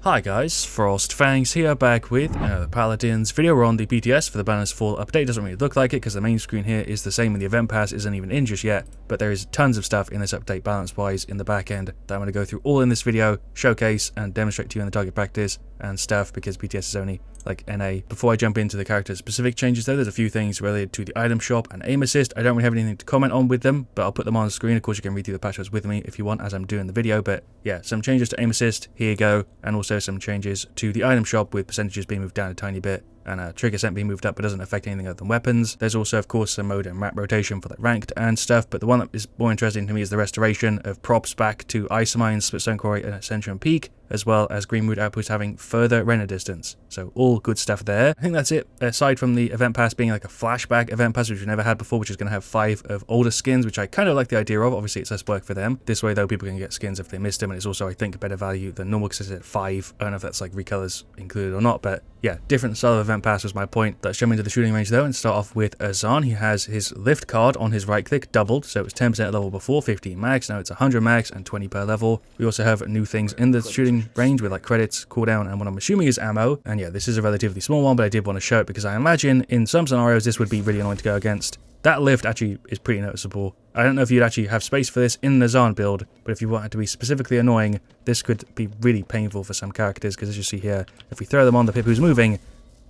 Hi guys, FrostFangs here, back with the Paladins video. We're on the BTS for the Balance Fall update. Doesn't really look like it because the main screen here is the same and the event pass isn't even in just yet, but there is tons of stuff in this update balance wise in the back end that I'm going to go through all in this video, showcase and demonstrate to you in the target practice and stuff, because BTS is only like NA. Before I jump into the character specific changes though, there's a few things related to the item shop and aim assist. I don't really have anything to comment on with them, but I'll put them on the screen. Of course you can read through the patch notes with me if you want as I'm doing the video, but yeah, some changes to aim assist, here you go, and also some changes to the item shop with percentages being moved down a tiny bit and trigger percent being moved up, but doesn't affect anything other than weapons. There's also of course some mode and map rotation for like ranked and stuff, but the one that is more interesting to me is the restoration of props back to Isomine's Splitstone Quarry and Ascension Peak, as well as Greenwood outposts having further render distance. So all good stuff there. I think that's it, aside from the event pass being like a flashback event pass, which we've never had before, which is going to have 5 of older skins, which I kind of like the idea of. Obviously it's less work for them. This way though, people can get skins if they missed them, and it's also I think better value than normal because it's at 5. I don't know if that's like recolors included or not, but yeah, different style of event pass was my point. Let's jump into the shooting range though and start off with Azan. He has his lift card on his right click doubled, so it was 10% at level before, 15 max, now it's 100 max and 20 per level. We also have new things in the shooting range with like credits, cooldown, and what I'm assuming is ammo. And yeah, this is a relatively small one, but I did want to show it because I imagine in some scenarios this would be really annoying to go against. That lift actually is pretty noticeable. I don't know if you'd actually have space for this in the Azan build, but if you want it to be specifically annoying, this could be really painful for some characters, because as you see here, if we throw them on the Pip who's moving,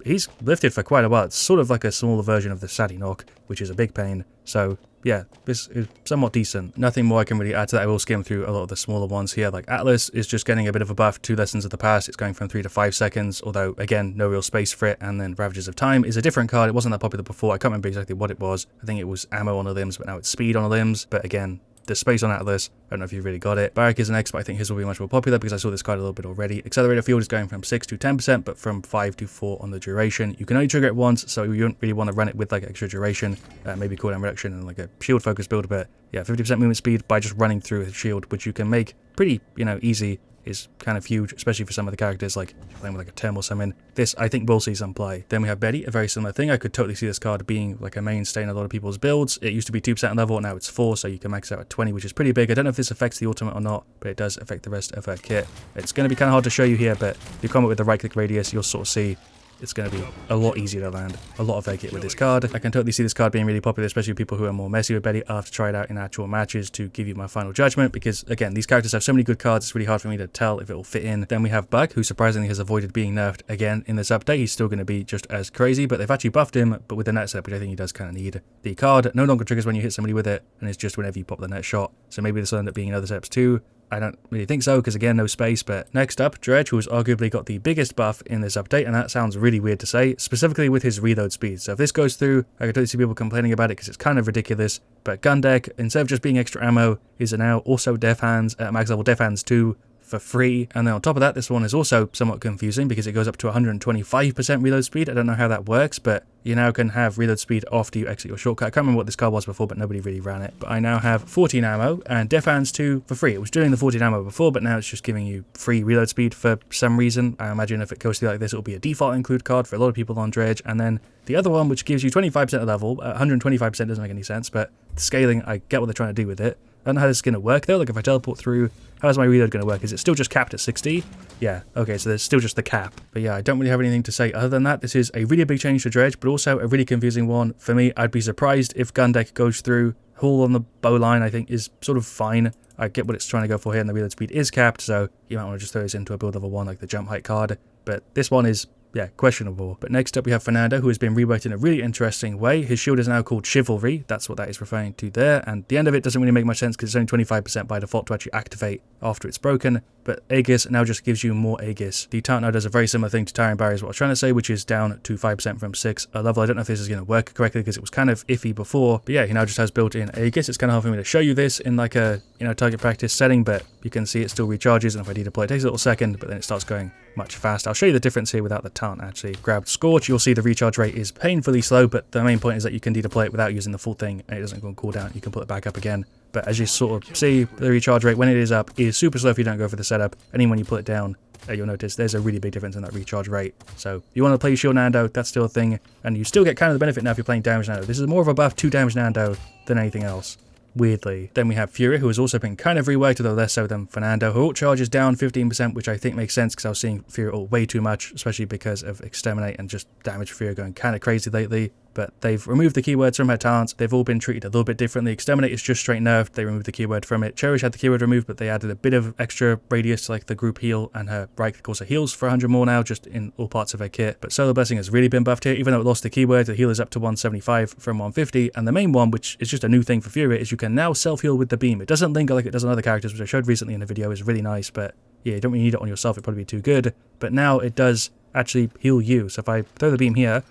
he's lifted for quite a while. It's sort of like a smaller version of the Sadie knock, which is a big pain. So yeah, this is somewhat decent. Nothing more I can really add to that. I will skim through a lot of the smaller ones here. Like Atlas is just getting a bit of a buff, 2 lessons of the past. It's going from 3 to 5 seconds, although again, no real space for it. And then Ravages of Time is a different card. It wasn't that popular before. I can't remember exactly what it was. I think it was ammo on the limbs, but now it's speed on the limbs. But again, the space on Atlas, I don't know if you've really got it. Barrack is an X, but I think his will be much more popular because I saw this card a little bit already. Accelerator Field is going from 6 to 10%, but from 5 to 4 on the duration. You can only trigger it once, so you don't really want to run it with like extra duration, maybe cooldown reduction and like a shield focus build, but yeah, 50% movement speed by just running through a shield, which you can make pretty, easy, is kind of huge, especially for some of the characters, like playing with like a Term or something. This, I think, will see some play. Then we have Betty, a very similar thing. I could totally see this card being like a mainstay in a lot of people's builds. It used to be 2% level, now it's 4, so you can max out at 20, which is pretty big. I don't know if this affects the ultimate or not, but it does affect the rest of her kit. It's going to be kind of hard to show you here, but if you comment with the right-click radius, you'll sort of see it's going to be a lot easier to land a lot of their kit with this card. I can totally see this card being really popular, especially with people who are more messy with Betty. I'll have to try it out in actual matches to give you my final judgment, because again, these characters have so many good cards, it's really hard for me to tell if it will fit in. Then we have Bug, who surprisingly has avoided being nerfed again in this update. He's still going to be just as crazy, but they've actually buffed him, but with the net setup, which I think he does kind of need. The card no longer triggers when you hit somebody with it, and it's just whenever you pop the net shot. So maybe this will end up being in other setups too. I don't really think so, because again, no space. But next up, Dredge, who's arguably got the biggest buff in this update, and that sounds really weird to say, specifically with his reload speed. So if this goes through, I can totally see people complaining about it because it's kind of ridiculous, but gun deck, instead of just being extra ammo, is now also Def Hands at max level Def Hands 2 for free. And then on top of that, this one is also somewhat confusing because it goes up to 125% reload speed. I don't know how that works, but you now can have reload speed after you exit your shortcut. I can't remember what this card was before, but nobody really ran it. But I now have 14 ammo and Def Hands 2 for free. It was doing the 14 ammo before, but now it's just giving you free reload speed for some reason. I imagine if it goes through like this, it'll be a default include card for a lot of people on Dredge. And then the other one, which gives you 25% of level, 125% doesn't make any sense, but the scaling, I get what they're trying to do with it. I don't know how this is going to work though. Like if I teleport through, how is my reload going to work? Is it still just capped at 60? Yeah, okay, so there's still just the cap. But yeah, I don't really have anything to say other than that. This is a really big change to Dredge, but also a really confusing one. For me, I'd be surprised if gun deck goes through. Hull on the bow line, I think, is sort of fine. I get what it's trying to go for here, and the reload speed is capped, so you might want to just throw this into a build level 1 like the jump height card. But this one is, yeah, questionable. But next up we have Fernando, who has been reworked in a really interesting way. His shield is now called Chivalry. That's what that is referring to there. And the end of it doesn't really make much sense because it's only 25% by default to actually activate after it's broken. But Aegis now just gives you more Aegis. The taunt now does a very similar thing to Tyrant Barrier is what I was trying to say, which is down to 5% from 6 a level. I don't know if this is going to work correctly because it was kind of iffy before. But yeah, he now just has built-in Aegis. It's kind of hard for me to show you this in like a, target practice setting, but you can see it still recharges, and if I dedeploy it takes a little second, but then it starts going much faster. I'll show you the difference here without the taunt actually. Grabbed Scorch, you'll see the recharge rate is painfully slow, but the main point is that you can dedeploy it without using the full thing, and it doesn't go on cooldown. You can put it back up again. But as you sort of see, the recharge rate when it is up is super slow if you don't go for the setup, and even when you put it down, you'll notice there's a really big difference in that recharge rate. So you want to play Shield Nando, that's still a thing, and you still get kind of the benefit now if you're playing Damage Nando. This is more of a buff to Damage Nando than anything else. weirdly. Then we have Furia, who has also been kind of reworked, although less so than Fernando. Her ult charge is down 15%, which I think makes sense because I was seeing Furia ult way too much, especially because of Exterminate and just damage Furia going kind of crazy lately. But they've removed the keywords from her talents. They've all been treated a little bit differently. Exterminate is just straight nerfed. They removed the keyword from it. Cherish had the keyword removed, but they added a bit of extra radius to like the group heal, and her right click also heals for 100 more now, just in all parts of her kit. But Solar Blessing has really been buffed here. Even though it lost the keyword, the heal is up to 175 from 150. And the main one, which is just a new thing for Furia, is you can now self-heal with the beam. It doesn't linger like it does on other characters, which I showed recently in a video. Is really nice, but yeah, you don't really need it on yourself. It'd probably be too good. But now it does actually heal you. So if I throw the beam here,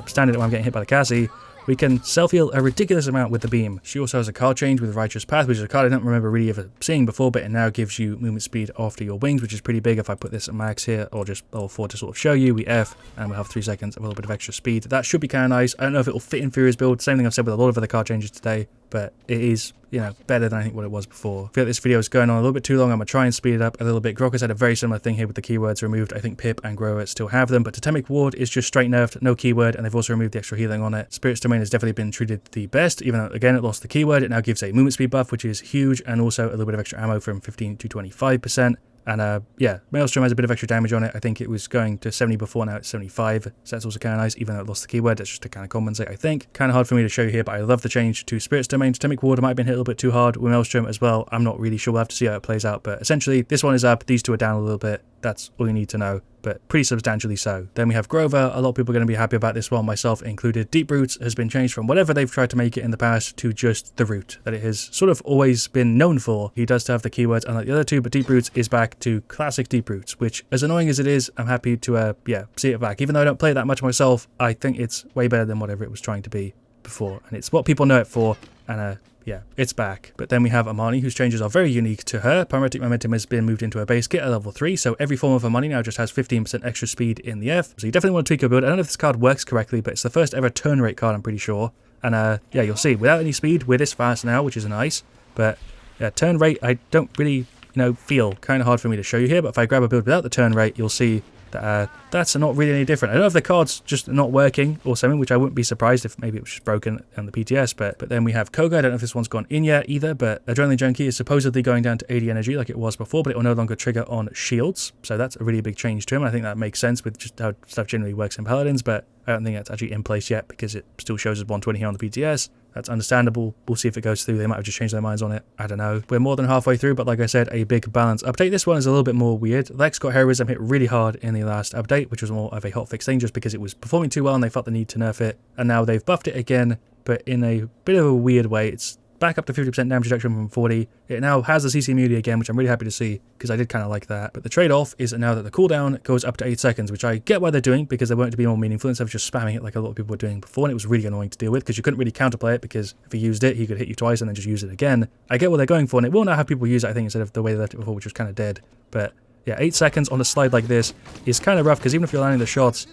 stand it when I'm getting hit by the Cassie, we can self-heal a ridiculous amount with the beam. She also has a card change with Righteous Path, which is a card I don't remember really ever seeing before, but it now gives you movement speed after your wings, which is pretty big. If I put this at max here, or just level 4 to sort of show you, we F, and we'll have 3 seconds of a little bit of extra speed. That should be kind of nice. I don't know if it will fit in Furia's build. Same thing I've said with a lot of other card changes today, but it is, you know, better than I think what it was before. I feel like this video is going on a little bit too long. I'm going to try and speed it up a little bit. Grok has had a very similar thing here with the keywords removed. I think Pip and Grower still have them, but Totemic Ward is just straight nerfed, no keyword, and they've also removed the extra healing on it. Spirit's Domain has definitely been treated the best, even though, again, it lost the keyword. It now gives a movement speed buff, which is huge, and also a little bit of extra ammo from 15 to 25%. And yeah, Maelstrom has a bit of extra damage on it. I think it was going to 70 before, now it's 75. So that's also kind of nice, even though it lost the keyword. That's just to kind of compensate, I think. Kind of hard for me to show you here, but I love the change to Spirit's Domain. Totemic Ward might have been hit a little bit too hard with Maelstrom as well. I'm not really sure. We'll have to see how it plays out. But essentially, this one is up. These two are down a little bit. That's all you need to know, but pretty substantially so. Then we have Grover. A lot of people are going to be happy about this one, myself included. Deep Roots has been changed from whatever they've tried to make it in the past to just the root that it has sort of always been known for. He does have the keywords unlike the other two, but Deep Roots is back to classic Deep Roots, which, as annoying as it is, I'm happy to yeah, see it back. Even though I don't play it that much myself, I think it's way better than whatever it was trying to be before, and it's what people know it for, and yeah, it's back. But then we have Amani, whose changes are very unique to her. Pyrotic Momentum has been moved into her base kit at level 3, so every form of Amani now just has 15% extra speed in the F. So you definitely want to tweak your build. I don't know if this card works correctly, but it's the first ever turn rate card, I'm pretty sure. And yeah, you'll see, without any speed, we're this fast now, which is nice. But yeah, turn rate, I don't really, you know, feel. Kind of hard for me to show you here, but if I grab a build without the turn rate, you'll see that that's not really any different. I don't know if the card's just not working or something, which I wouldn't be surprised if maybe it was just broken on the PTS, but then we have Koga. I don't know if this one's gone in yet either, but Adrenaline Junkie is supposedly going down to 80 energy like it was before, but it will no longer trigger on shields, so that's a really big change to him. I think that makes sense with just how stuff generally works in Paladins, but I don't think that's actually in place yet because it still shows as 120 here on the PTS. That's understandable. We'll see if it goes through. They might have just changed their minds on it. I don't know. We're more than halfway through, but like I said, a big balance update. This one is a little bit more weird. Lex got Heroism hit really hard in the last update, which was more of a hotfix thing just because it was performing too well and they felt the need to nerf it. And now they've buffed it again, but in a bit of a weird way. It's back up to 50% damage reduction from 40. It now has the CC immunity again, which I'm really happy to see because I did kind of like that. But the trade-off is now that the cooldown goes up to 8 seconds, which I get why they're doing because they want it to be more meaningful instead of just spamming it like a lot of people were doing before, and it was really annoying to deal with because you couldn't really counterplay it because if he used it, he could hit you twice and then just use it again. I get what they're going for, and it will now have people use it, I think, instead of the way they left it before, which was kind of dead. But yeah, 8 seconds on a slide like this is kind of rough because even if you're landing the shots,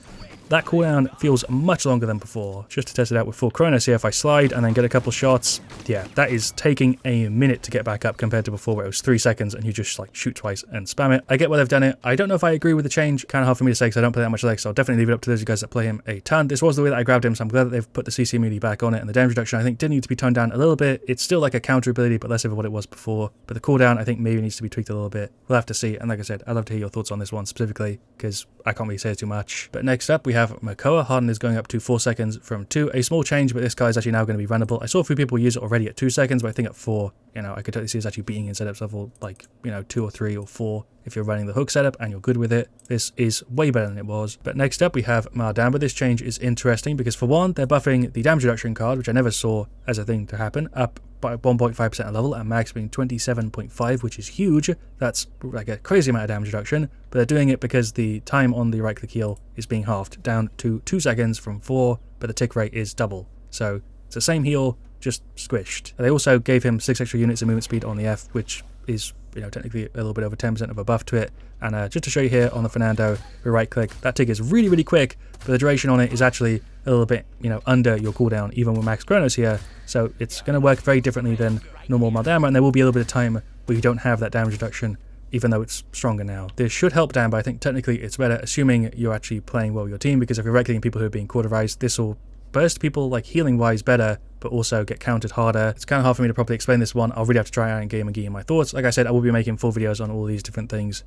that cooldown feels much longer than before. Just to test it out with full Chronos here, if I slide and then get a couple shots, yeah, that is taking a minute to get back up compared to before where it was 3 seconds and you just like shoot twice and spam it. I get why they've done it. I don't know if I agree with the change. Kind of hard for me to say because I don't play that much Lex, so I'll definitely leave it up to those of you guys that play him a ton. This was the way that I grabbed him, so I'm glad that they've put the CC immunity back on it, and the damage reduction I think did need to be toned down a little bit. It's still like a counter ability, but less of what it was before. But the cooldown I think maybe needs to be tweaked a little bit. We'll have to see, and like I said, I'd love to hear your thoughts on this one specifically because I can't really say too much. But next up we have Makoa. Harden is going up to 4 seconds from 2. A small change, but this guy is actually now going to be runnable. I saw a few people use it already at 2 seconds, but I think at 4, you know, I could totally see it's actually beating in setups level like, you know, 2 or 3 or 4 if you're running the hook setup and you're good with it. This is way better than it was. But next up we have Damba. This change is interesting because for one, they're buffing the damage reduction card, which I never saw as a thing to happen, up by 1.5% a level, and max being 27.5, which is huge. That's like a crazy amount of damage reduction, but they're doing it because the time on the right click heal is being halved down to 2 seconds from 4, but the tick rate is double. So it's the same heal, just squished. They also gave him 6 extra units of movement speed on the F, which is, you know, technically a little bit over 10% of a buff to it. And just to show you here on the Fernando, we right click, that tick is really, really quick, but the duration on it is actually a little bit, you know, under your cooldown, even with max Chronos here. So it's going to work very differently than normal Damba, and there will be a little bit of time where you don't have that damage reduction, even though it's stronger now. This should help Damba. I think technically it's better, assuming you're actually playing well with your team, because if you're right-clicking people who are being cauterized, this will burst people like healing wise better, but also get countered harder. It's kind of hard for me to properly explain this one. I'll really have to try out in game and give you my thoughts. Like I said, I will be making full videos on all these different things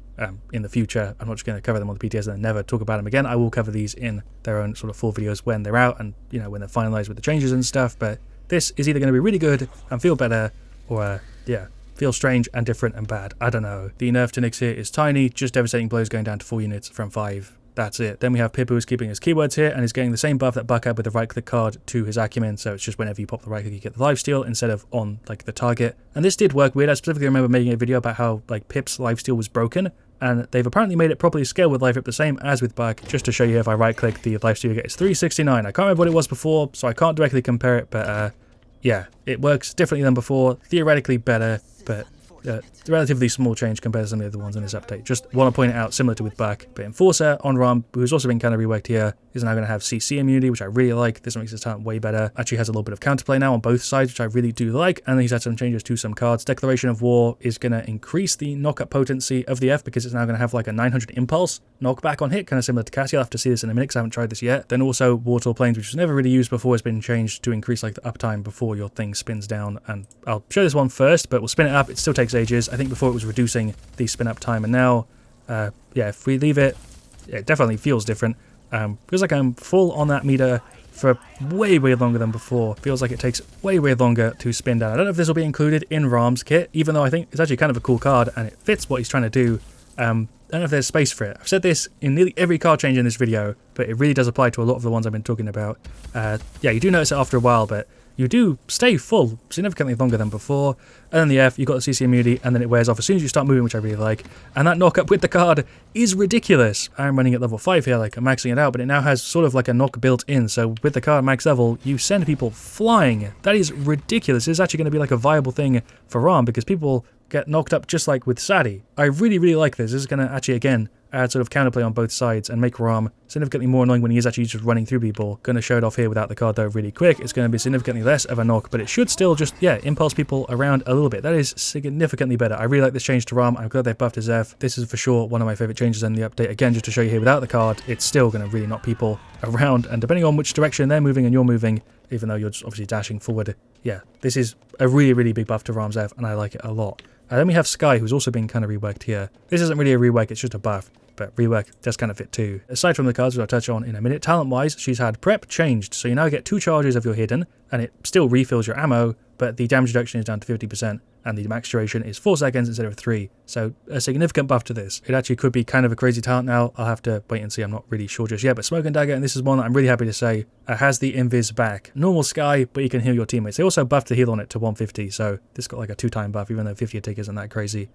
in the future. I'm not just going to cover them on the PTS and then never talk about them again. I will cover these in their own sort of full videos when they're out and, you know, when they're finalized with the changes and stuff. But this is either going to be really good and feel better, or yeah, feel strange and different and bad. I don't know. The nerf to Nyx here is tiny, just devastating blows going down to 4 units from 5. That's it. Then we have Pip, who's keeping his keywords here and is getting the same buff that Buck had with the right click card to his acumen, so it's just whenever you pop the right click you get the lifesteal instead of on like the target. And this did work weird. I specifically remember making a video about how like Pip's lifesteal was broken, and they've apparently made it properly scale with life up the same as with Buck. Just to show you, if I right click, the lifesteal you get is 369. I can't remember what it was before, so I can't directly compare it, but yeah, it works differently than before, theoretically better, but relatively small change compared to some of the other ones in this update. Just want to point it out, similar to with Buck. But Enforcer on Raum, who's also been kind of reworked here, is now going to have CC immunity, which I really like. This makes his talent way better. Actually has a little bit of counterplay now on both sides, which I really do like. And then he's had some changes to some cards. Declaration of War is going to increase the knockup potency of the F, because it's now going to have like a 900 impulse knockback on hit, kind of similar to Cassie. I'll have to see this in a minute because I haven't tried this yet. Then also Wartor Planes, which was never really used before, has been changed to increase like the uptime before your thing spins down. And I'll show this one first, but we'll spin it up. It still takes ages. I think before it was reducing the spin up time, and now yeah, if we leave it, it definitely feels different. Feels like I'm full on that meter for way longer than before. Feels like it takes way longer to spin down. I don't know if this will be included in Raum's kit, even though I think it's actually kind of a cool card and it fits what he's trying to do. I don't know if there's space for it. I've said this in nearly every card change in this video, but it really does apply to a lot of the ones I've been talking about. Yeah, you do notice it after a while, but you do stay full significantly longer than before. And then the F, you've got the CC immunity, and then it wears off as soon as you start moving, which I really like. And that knock-up with the card is ridiculous. I'm running at level 5 here, like I'm maxing it out, but it now has sort of like a knock built in. So with the card max level, you send people flying. That is ridiculous. This is actually going to be like a viable thing for Raum, because people get knocked up just like with Sadie. I really like this. This is going to actually, again, add sort of counterplay on both sides and make Raum significantly more annoying when he is actually just running through people. Going to show it off here without the card though really quick. It's going to be significantly less of a knock, but it should still just, yeah, impulse people around a little bit. That is significantly better. I really like this change to Raum. I'm glad they've buffed his F. This is for sure one of my favorite changes in the update. Again, just to show you here without the card, it's still going to really knock people around, and depending on which direction they're moving and you're moving, even though you're just obviously dashing forward, yeah, this is a really big buff to Raum's F, and I like it a lot. Then we have Skye, who's also been kind of reworked here. This isn't really a rework, it's just a buff, but rework does kind of fit too. Aside from the cards, which I'll touch on in a minute, talent-wise, she's had Prep changed, so you now get 2 charges of your hidden, and it still refills your ammo, but the damage reduction is down to 50%, and the max duration is 4 seconds instead of 3, so a significant buff to this. It actually could be kind of a crazy talent now. I'll have to wait and see, I'm not really sure just yet, but Smoke and Dagger, and this is one that I'm really happy to say, has the invis back. Normal Skye, but you can heal your teammates. They also buffed the heal on it to 150, so this got like a 2-time buff, even though 50 a tick isn't that crazy.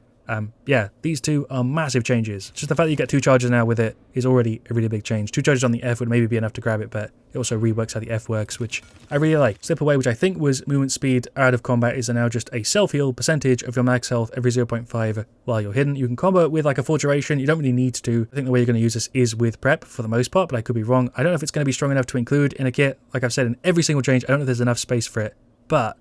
Yeah, these two are massive changes. Just the fact that you get 2 charges now with it is already a really big change. 2 charges on the F would maybe be enough to grab it, but it also reworks how the F works, which I really like. Slip Away, which I think was movement speed out of combat, is now just a self-heal percentage of your max health every 0.5 while you're hidden. You can combo it with like a full duration. You don't really need to. I think the way you're going to use this is with Prep for the most part, but I could be wrong. I don't know if it's going to be strong enough to include in a kit. Like I've said in every single change, I don't know if there's enough space for it, but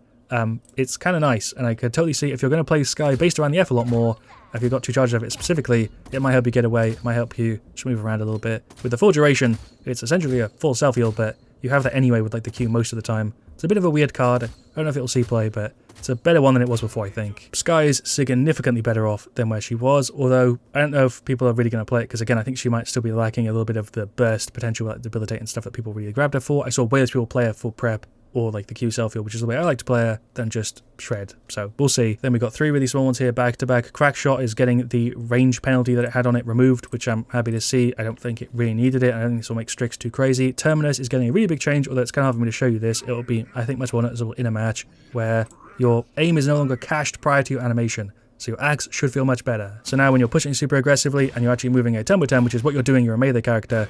it's kind of nice, and I could totally see if you're going to play Skye based around the F a lot more, if you've got 2 charges of it specifically, it might help you get away, it might help you just move around a little bit. With the full duration, it's essentially a full self-heal, but you have that anyway with like the Q most of the time. It's a bit of a weird card. I don't know if it'll see play, but it's a better one than it was before, I think. Skye is significantly better off than where she was, although I don't know if people are really going to play it, because again, I think she might still be lacking a little bit of the burst potential, like debilitate and stuff that people really grabbed her for. I saw way less people play her for Prep or like the Q self-heal, which is the way I like to play her, than just shred. So we'll see. Then we got 3 really small ones here back to back. Crack Shot is getting the range penalty that it had on it removed, which I'm happy to see. I don't think it really needed it. I don't think this will make Strix too crazy. Terminus is getting a really big change, although it's kind of hard for me to show you this. It'll be, I think, much more noticeable in a match where your aim is no longer cached prior to your animation. So your axe should feel much better. So now when you're pushing super aggressively and you're actually moving a tempo temp, which is what you're doing, you're a melee character,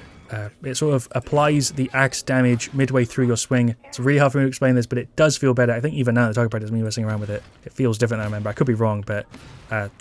it sort of applies the axe damage midway through your swing. It's really hard for me to explain this, but it does feel better. I think even now the target practice, me messing around with it, it feels different than I remember. I could be wrong, but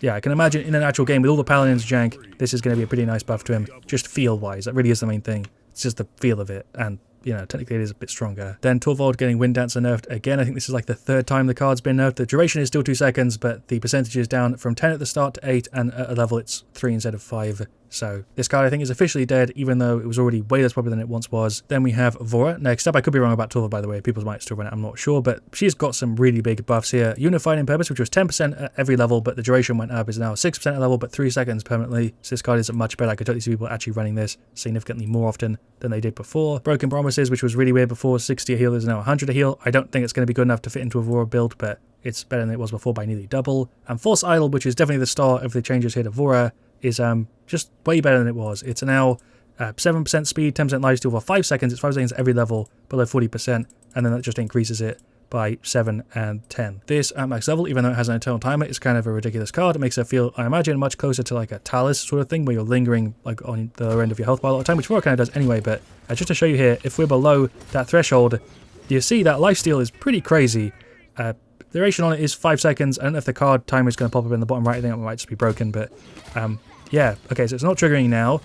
yeah, I can imagine in an actual game with all the Paladins jank, this is going to be a pretty nice buff to him, just feel-wise. That really is the main thing. It's just the feel of it, and you know, technically it is a bit stronger. Then Torvald getting Wind Dancer nerfed again. I think this is like the 3rd time the card's been nerfed. The duration is still 2 seconds, but the percentage is down from 10 at the start to 8, and at a level it's 3 instead of 5. So this card I think is officially dead, even though it was already way less popular than it once was. Then we have Vora next up. I could be wrong about Torva, by the way. People might still run it, I'm not sure, but she's got some really big buffs here. Unified in purpose, which was 10% at every level, but the duration went up, is now 6% at level, but 3 seconds permanently. So this card is much better. I could totally see people actually running this significantly more often than they did before. Broken Promises, which was really weird before, 60 a heal is now 100 a heal. I don't think it's going to be good enough to fit into a Vora build, but it's better than it was before by nearly double. And False Idol, which is definitely the start of the changes here to Vora, is just way better than it was. It's now 7% speed, 10% lifesteal for 5 seconds. It's 5 seconds at every level below 40%, and then that just increases it by 7 and 10. This at max level, even though it has an eternal timer, is kind of a ridiculous card. It makes it feel, I imagine, much closer to like a Talus sort of thing, where you're lingering like on the lower end of your health bar a lot of time, which Vora kind of does anyway. But just to show you here, if we're below that threshold, you see that lifesteal is pretty crazy. Duration on it is 5 seconds. I don't know if the card timer is going to pop up in the bottom right. I think it might just be broken, but yeah. Okay, so it's not triggering now.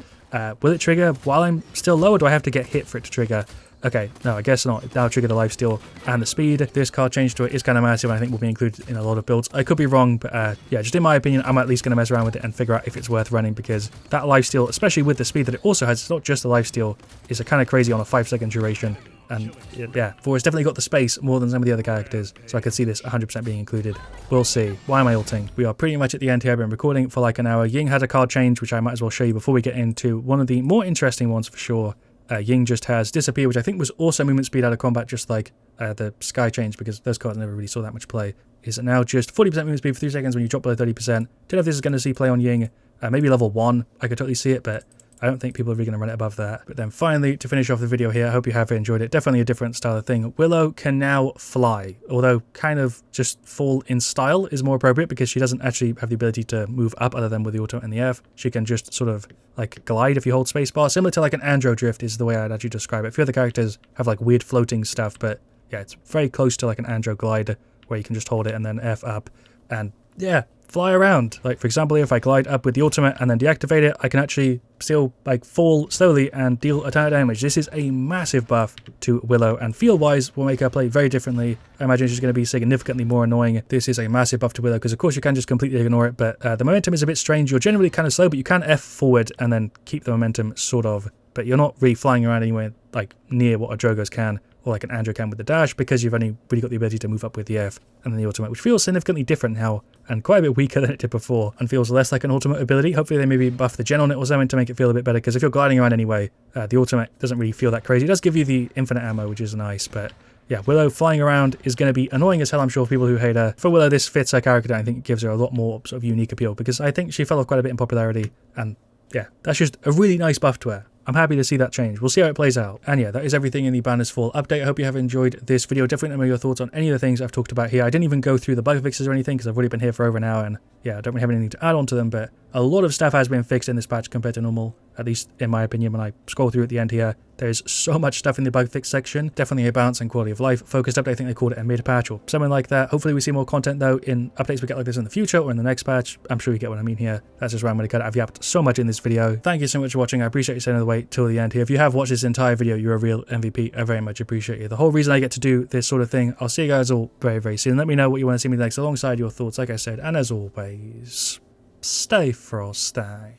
Will it trigger while I'm still low, or do I have to get hit for it to trigger? Okay, no, I guess not. It now triggered the lifesteal and the speed. This card change to it is kind of massive, and I think will be included in a lot of builds. I could be wrong, but yeah, just in my opinion, I'm at least going to mess around with it and figure out if it's worth running, because that lifesteal, especially with the speed that it also has, it's not just the lifesteal, is kind of crazy on a 5-second duration. And yeah, Vora's definitely got the space more than some of the other characters, so I could see this 100% being included. We'll see. Why am I ulting? We are pretty much at the end here. I've been recording for like an hour. Ying had a card change, which I might as well show you before we get into one of the more interesting ones for sure. Ying just has Disappear, which I think was also movement speed out of combat, just like the Skye change, because those cards never really saw that much play. Is now just 40% movement speed for 3 seconds when you drop below 30%. Don't know if this is going to see play on Ying. Maybe level 1, I could totally see it, but I don't think people are really going to run it above that. But then finally, to finish off the video here, I hope you have enjoyed it. Definitely a different style of thing. Willow can now fly, although kind of just fall in style is more appropriate, because she doesn't actually have the ability to move up other than with the auto and the F. She can just sort of like glide if you hold spacebar, similar to like an Andro Drift is the way I'd actually describe it. A few other characters have like weird floating stuff, but yeah, it's very close to like an Andro Glide, where you can just hold it and then F up and yeah, fly around. Like for example, if I glide up with the ultimate and then deactivate it, I can actually still like fall slowly and deal a ton of damage. This is a massive buff to Willow, and feel wise will make her play very differently. I imagine she's going to be significantly more annoying. This is a massive buff to Willow, because of course you can just completely ignore it, but the momentum is a bit strange. You're generally kind of slow, but you can F forward and then keep the momentum sort of, but you're not really flying around anywhere like near what a Drogo's can, or like an Andro can with the dash, because you've only really got the ability to move up with the F and then the ultimate, which feels significantly different now and quite a bit weaker than it did before, and feels less like an ultimate ability. Hopefully they maybe buff the gen on it or something to make it feel a bit better, because if you're gliding around anyway, the ultimate doesn't really feel that crazy. It does give you the infinite ammo, which is nice, but yeah, Willow flying around is going to be annoying as hell, I'm sure, for people who hate her. For Willow, this fits her character, and I think it gives her a lot more sort of unique appeal, because I think she fell off quite a bit in popularity, and yeah, that's just a really nice buff to her. I'm happy to see that change. We'll see how it plays out. And yeah, that is everything in the Banners Fall update. I hope you have enjoyed this video. Definitely let me know your thoughts on any of the things I've talked about here. I didn't even go through the bug fixes or anything, because I've already been here for over an hour, and yeah, I don't really have anything to add on to them, but a lot of stuff has been fixed in this patch compared to normal, at least in my opinion. When I scroll through at the end here, there's so much stuff in the bug fix section. Definitely a balance and quality of life focused update. I think they called it a mid patch or something like that. Hopefully we see more content though in updates we get like this in the future or in the next patch. I'm sure you get what I mean here. That's just where I'm going to cut it. I've yapped so much in this video. Thank you so much for watching. I appreciate you staying all the way till the end here. If you have watched this entire video, you're a real MVP. I very much appreciate you. The whole reason I get to do this sort of thing. I'll see you guys all very, very soon. Let me know what you want to see me next alongside your thoughts, like I said. And as always, stay frosty.